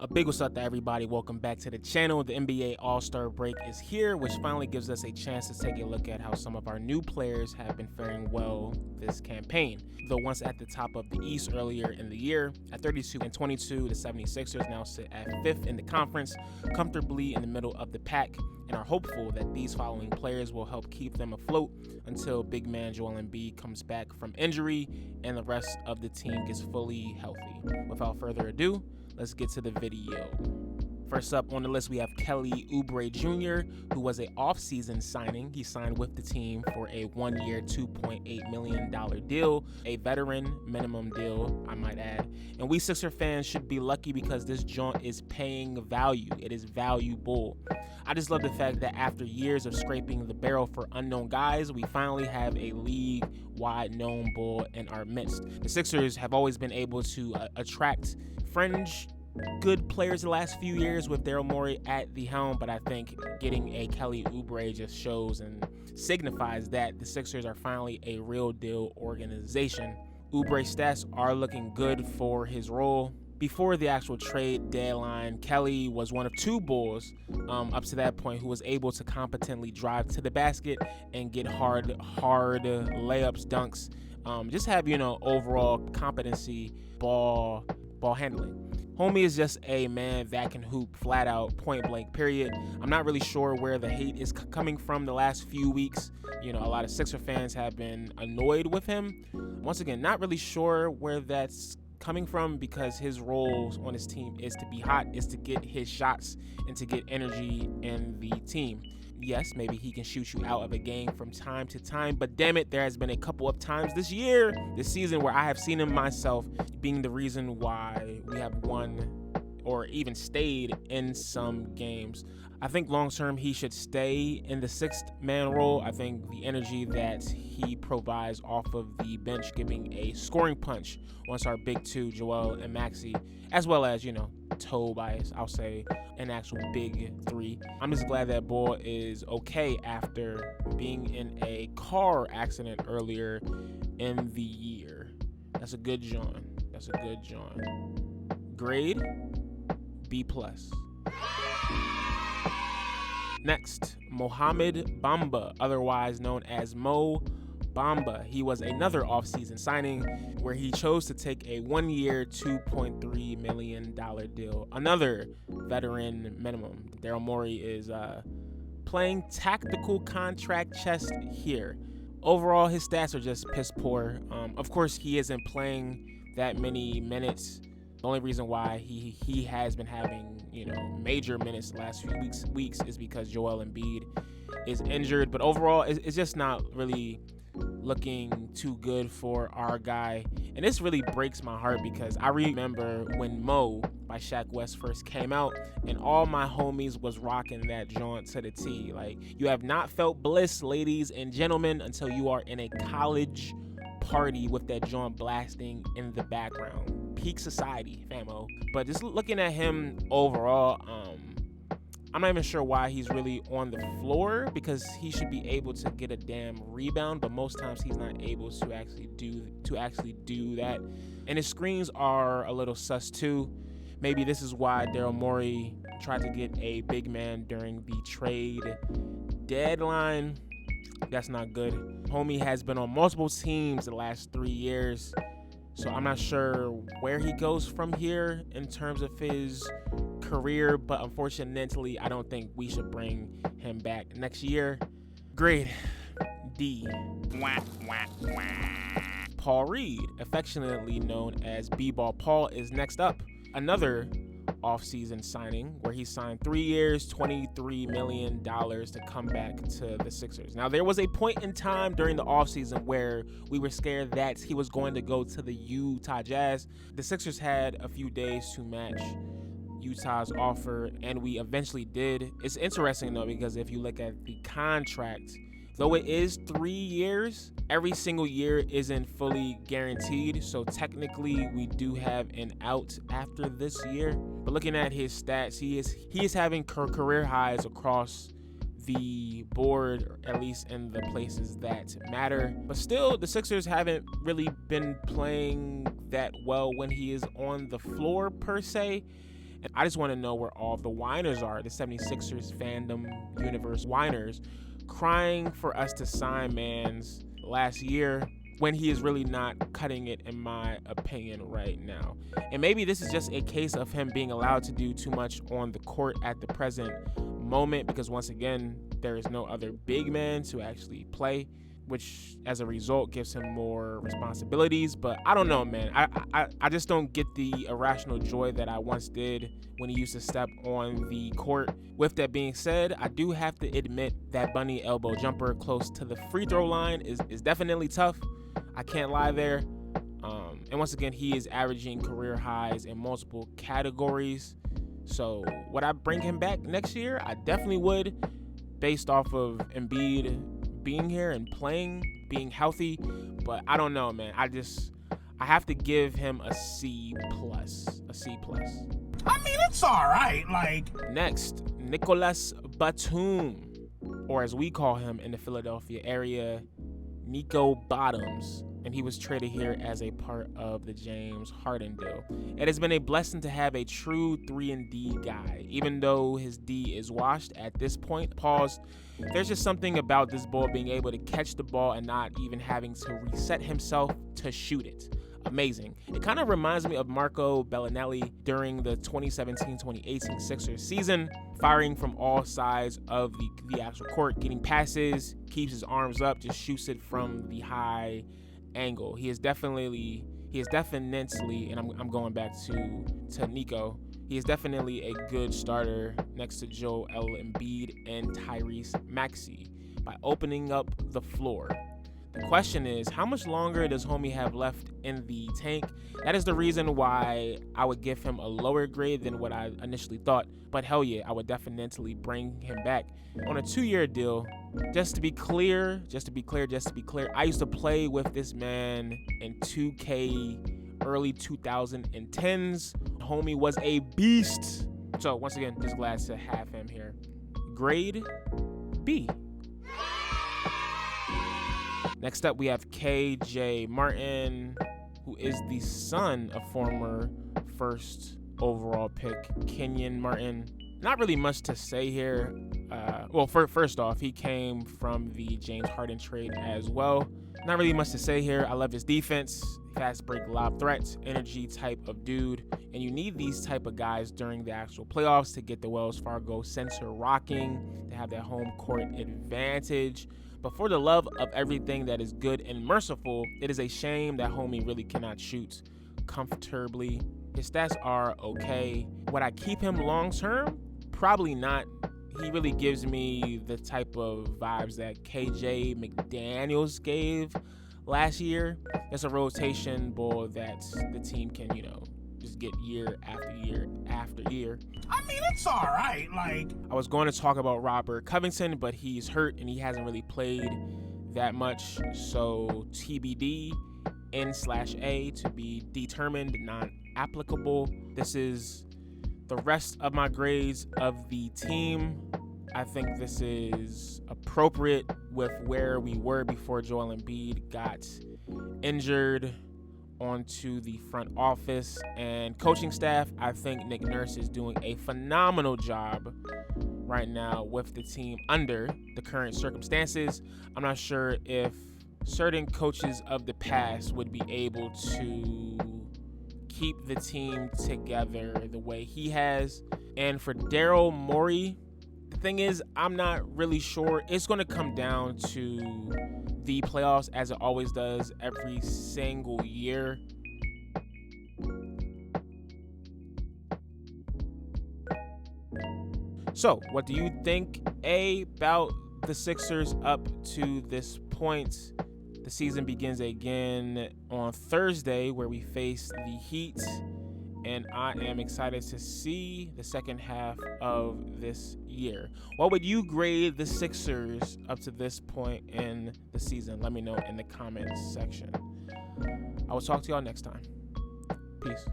A big what's up to everybody. Welcome back to the channel. The NBA All-Star break is here, which finally gives us a chance to take a look at how some of our new players have been faring well this campaign. Though once at the top of the East earlier in the year, at 32-22, the 76ers now sit at 5th in the conference, comfortably in the middle of the pack, and are hopeful that these following players will help keep them afloat until big man Joel Embiid comes back from injury and the rest of the team gets fully healthy. Without further ado, let's get to the video. First up on the list, we have Kelly Oubre Jr., who was an off-season signing. He signed with the team for a one-year, $2.8 million deal, a veteran minimum deal, I might add. And we Sixer fans should be lucky because this joint is paying value. It is valuable. I just love the fact that after years of scraping the barrel for unknown guys, we finally have a league-wide known bull in our midst. The Sixers have always been able to attract fringe good players the last few years with Daryl Morey at the helm, but I think getting a Kelly Oubre just shows and signifies that the Sixers are finally a real deal organization. Oubre's stats are looking good for his role. Before the actual trade deadline, Kelly was one of two Bulls up to that point who was able to competently drive to the basket and get hard layups, dunks, just have, overall competency, ball handling. Homie is just a man that can hoop flat out, point blank, period. I'm not really sure where the hate is coming from the last few weeks. A lot of Sixer fans have been annoyed with him. Once again, not really sure where that's coming from because his roles on his team is to be hot, is to get his shots, and to get energy in the team. Yes, maybe he can shoot you out of a game from time to time, but damn it, there has been a couple of times this season, where I have seen him myself being the reason why we have won or even stayed in some games. I think long term he should stay in the sixth man role. I think the energy that he provides off of the bench, giving a scoring punch once our big two, Joel and Maxey, as well as, Tobias, I'll say an actual big three. I'm just glad that Bull is okay after being in a car accident earlier in the year. That's a good John. Grade B+. Next, Mohamed Bamba, otherwise known as Mo Bamba. He was another offseason signing where he chose to take a one-year, $2.3 million deal. Another veteran minimum. Daryl Morey is playing tactical contract chess here. Overall, his stats are just piss poor. Of course, he isn't playing that many minutes. The only reason why he has been having, major minutes the last few weeks is because Joel Embiid is injured. But overall, it's just not really looking too good for our guy. And this really breaks my heart because I remember when Mo by Shaq West first came out and all my homies was rocking that joint to the T. Like, you have not felt bliss, ladies and gentlemen, until you are in a college party with that joint blasting in the background. Peak society, famo. But just looking at him overall, I'm not even sure why he's really on the floor because he should be able to get a damn rebound, but most times he's not able to actually do that. And his screens are a little sus too. Maybe this is why Daryl Morey tried to get a big man during the trade deadline. That's not good. Homie has been on multiple teams the last 3 years, so I'm not sure where he goes from here in terms of his career, but unfortunately, I don't think we should bring him back next year. Grade D. Paul Reed, affectionately known as B-Ball Paul, is next up. Another off-season signing where he signed 3 years, $23 million to come back to the Sixers. Now, there was a point in time during the offseason where we were scared that he was going to go to the Utah Jazz. The Sixers had a few days to match Utah's offer, and we eventually did. It's interesting, though, because if you look at the contract, though it is 3 years, every single year isn't fully guaranteed, so technically we do have an out after this year. But looking at his stats, he is having career highs across the board, at least in the places that matter. But still, the Sixers haven't really been playing that well when he is on the floor per se. And I just want to know where all the whiners are, the 76ers fandom universe whiners, crying for us to sign Mans last year when he is really not cutting it, in my opinion, right now. And maybe this is just a case of him being allowed to do too much on the court at the present moment, because once again, there is no other big man to actually play, which as a result gives him more responsibilities. But I don't know, man. I just don't get the irrational joy that I once did when he used to step on the court. With that being said, I do have to admit that bunny elbow jumper close to the free throw line is definitely tough. I can't lie there. And once again, he is averaging career highs in multiple categories. So would I bring him back next year? I definitely would, based off of Embiid being here and playing, being healthy. But I don't know, man. I have to give him a C+. A C+. I mean, it's all right. Next, Nicolas Batum, or as we call him in the Philadelphia area, Nico Bottoms. And he was traded here as a part of the James Harden deal. It has been a blessing to have a true 3-and-D guy, even though his D is washed at this point. Pause. There's just something about this ball being able to catch the ball and not even having to reset himself to shoot it. Amazing. It kind of reminds me of Marco Bellinelli during the 2017-2018 Sixers season, firing from all sides of the actual court, getting passes, keeps his arms up, just shoots it from the high angle. He is definitely, and I'm going back to Nico. He is definitely a good starter next to Joel Embiid and Tyrese Maxey by opening up the floor. The question is, how much longer does homie have left in the tank? That is the reason why I would give him a lower grade than what I initially thought. But hell yeah, I would definitely bring him back on a 2-year deal. Just to be clear, I used to play with this man in 2K early 2010s. Homie was a beast. So once again, just glad to have him here. Grade B. Next up, we have KJ Martin, who is the son of former first overall pick Kenyon Martin. Not really much to say here. First off, he came from the James Harden trade as well. Not really much to say here. I love his defense, fast break lob threats, energy type of dude. And you need these type of guys during the actual playoffs to get the Wells Fargo Center rocking, to have that home court advantage. But for the love of everything that is good and merciful, it is a shame that homie really cannot shoot comfortably. His stats are okay. Would I keep him long term? Probably not. He really gives me the type of vibes that KJ McDaniels gave last year. It's a rotation ball that the team can, just get year after year after year. I mean, it's all right. I was going to talk about Robert Covington, but he's hurt and he hasn't really played that much. So TBD, N/A to be determined, non-applicable. This is the rest of my grades of the team. I think this is appropriate with where we were before Joel Embiid got injured, onto the front office and coaching staff. I think Nick Nurse is doing a phenomenal job right now with the team under the current circumstances. I'm not sure if certain coaches of the past would be able to keep the team together the way he has. And for Daryl Morey, the thing is, I'm not really sure. It's going to come down to the playoffs, as it always does every single year. So, what do you think about the Sixers up to this point? The season begins again on Thursday, where we face the Heat, and I am excited to see the second half of this year. What would you grade the Sixers up to this point in the season? Let me know in the comments section. I will talk to y'all next time. Peace.